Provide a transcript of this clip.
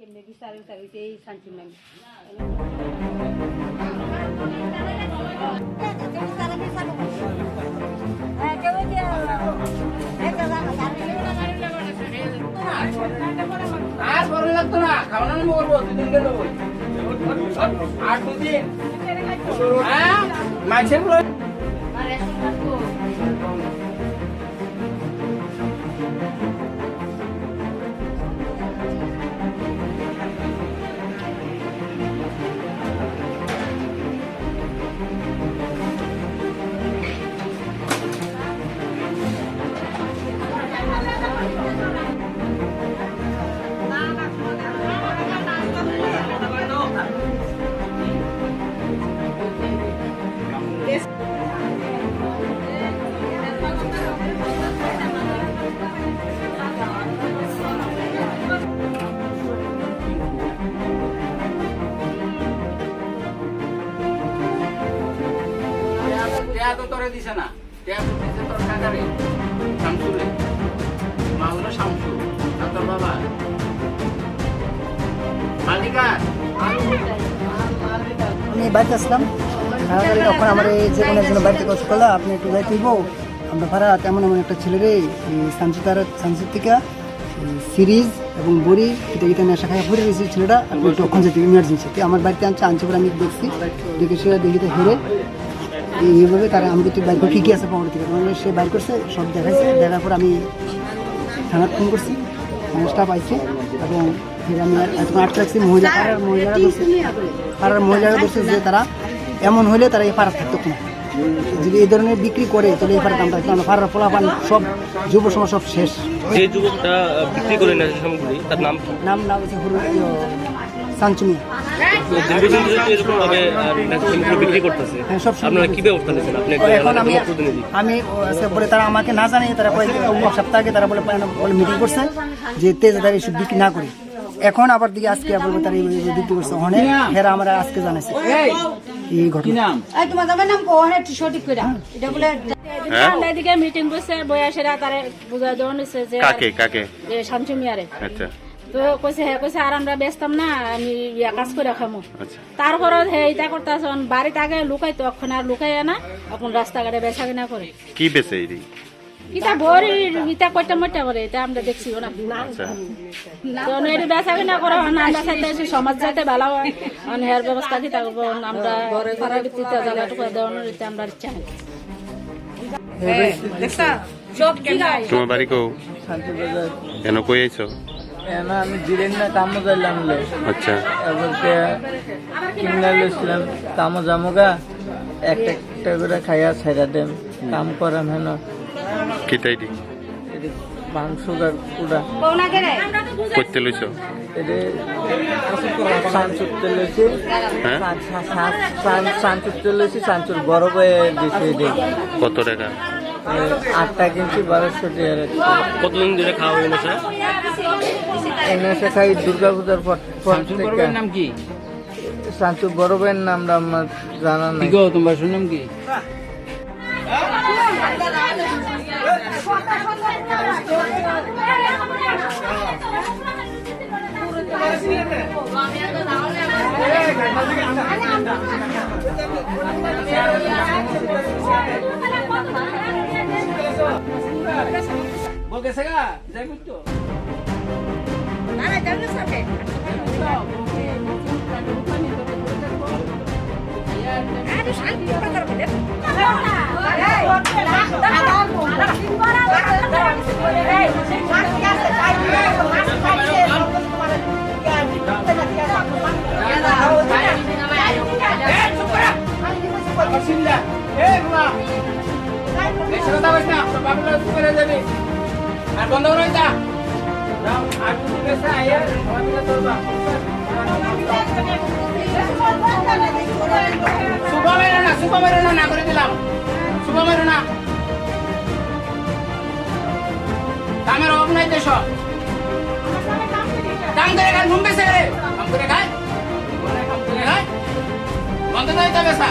কেমনে বিচার হইতে এই শান্তি নাই। আর বড় লাগতো না, খাওয়ানো আমি করবো 2 দিন গেল 8 2 দিন হ্যাঁ মাছের তো তোরে দিছে না, দিছে তোর কাকারে শামসুলে, মা হলো শামসু, আর তোর বাবা মালিকা। আমি বাড়িতে আসলাম, তখন আমার এই যে কোনো একজন বাড়িতে কষ্ট করলো, আপনি একটু যাইতে হইব আমরা ভাড়া তেমন এমন একটা ছেলে রে সানসুর থেকে সিরিজ এবং বড়ি এটা এটা নেশা খাই ঘুরে গেছি ছেলেটা, আপনি একটু ওখান যেতে ইমার্জেন্সি আমার বাড়িতে আনছে পরে আমি দেখছি, দেখে সে দেখিতে হেরে এইভাবে তারা আমি একটু বাইর করে কী কী আছে পাওয়ার থেকে সে বাইর করছে, সব দেখাইছে, দেখার পর আমি থানার ফোন করছি, স্টাফ আইছে এবং আমি এখন আটকে রাখছি পাড়ার মহিলারা বলছে যে তারা এমন হলে তারা এই পাড়া থাকতো না, যদি এই ধরনের বিক্রি করে তাহলে এই পাড়ার দামটা কারণ পাড়ার ফলাফল সব যুব সমাজ সব শেষ। যে যুবকটা বিক্রি করে নেশা সামগ্রী তার নাম হচ্ছে সানচুমিয়া। বিক্রি করতেছে, আপনারা কি ব্যবস্থা নিচ্ছেন? এখন আমি বলে তারা আমাকে না জানে, তারা সপ্তাহে তারা বলে মিটিং করছে যে তেজদার এসব বিক্রি না করি, এখন আবার দিকে আজকে বলবো তারা বিক্রি করছে অনেক হেরা আমরা আজকে জানাইছি এই ঘটনা। এদিকে মিটিং বসে বয়সেরা তারা বুঝা দেওয়া নিচ্ছে যে শামসুমিয়ারে। আচ্ছা, তো কইছে হ্যাঁ কইছে আর আমরা বেচতাম না, আমি কাজ করে খামো। তারপর এটা করতেছে বাড়িতে আগে লুকাই, তো এখন আর লুকাই না, এখন রাস্তাঘাটে বেচা কিনা করে। কি বেচে ইটা ভরি ইটা কয়টা মটা করে, এটা আমরা দেখছি না। তো এটা বেচা কিনা করা না, আমরা চাইতেছি সমাজ যাতে ভালো হয়, হেয়ার ব্যবস্থা কি থাকবো আমরা পাড়ার ভিত্তিতে জায়গাটুকু দেওয়ানোর এটা আমরা ইচ্ছা নেই। তোমার বাড়ি কো কেন কই আইছো? আমি জিরেন না কামো যাইলাম। আচ্ছা, কিনা লইছিলাম কামো জামুগা একটা একটা করে খাইয়া ছাইরা দেন কাম করাম হেন কিটাইডি মাংসগার কুড়া করতে লইছো? সানচুরতে লইছি, সানচুরতে লইছি, সানচুর বড় বয়ে দিছি। কত টাকা? 8টা কিনছি 1200 টাকা। কতদিন ধরে খাওয়া হয় নেশা? এই নেশা খাই দুর্গা পূজার পর থেকে। নাম কি? সানচুর বড় বইয়ের নামটা আমার জানা নাই। তোমার শুনলাম কি? গেছে গা যাই করতো না না যাবে সাথে আরে শান্তি কথা বলে আর বন্ধ করে যা আর তুমি বেসা আয়া আমি তোরবা সুবা মেরো না করে দিলাম, সুবা মেরো না, কামের অভাব নাই দেশ, কাম করে খায় ঘুম বেসে রে, কাম করে খায় বন্ধ করে খায় বন্ধ করে বেসা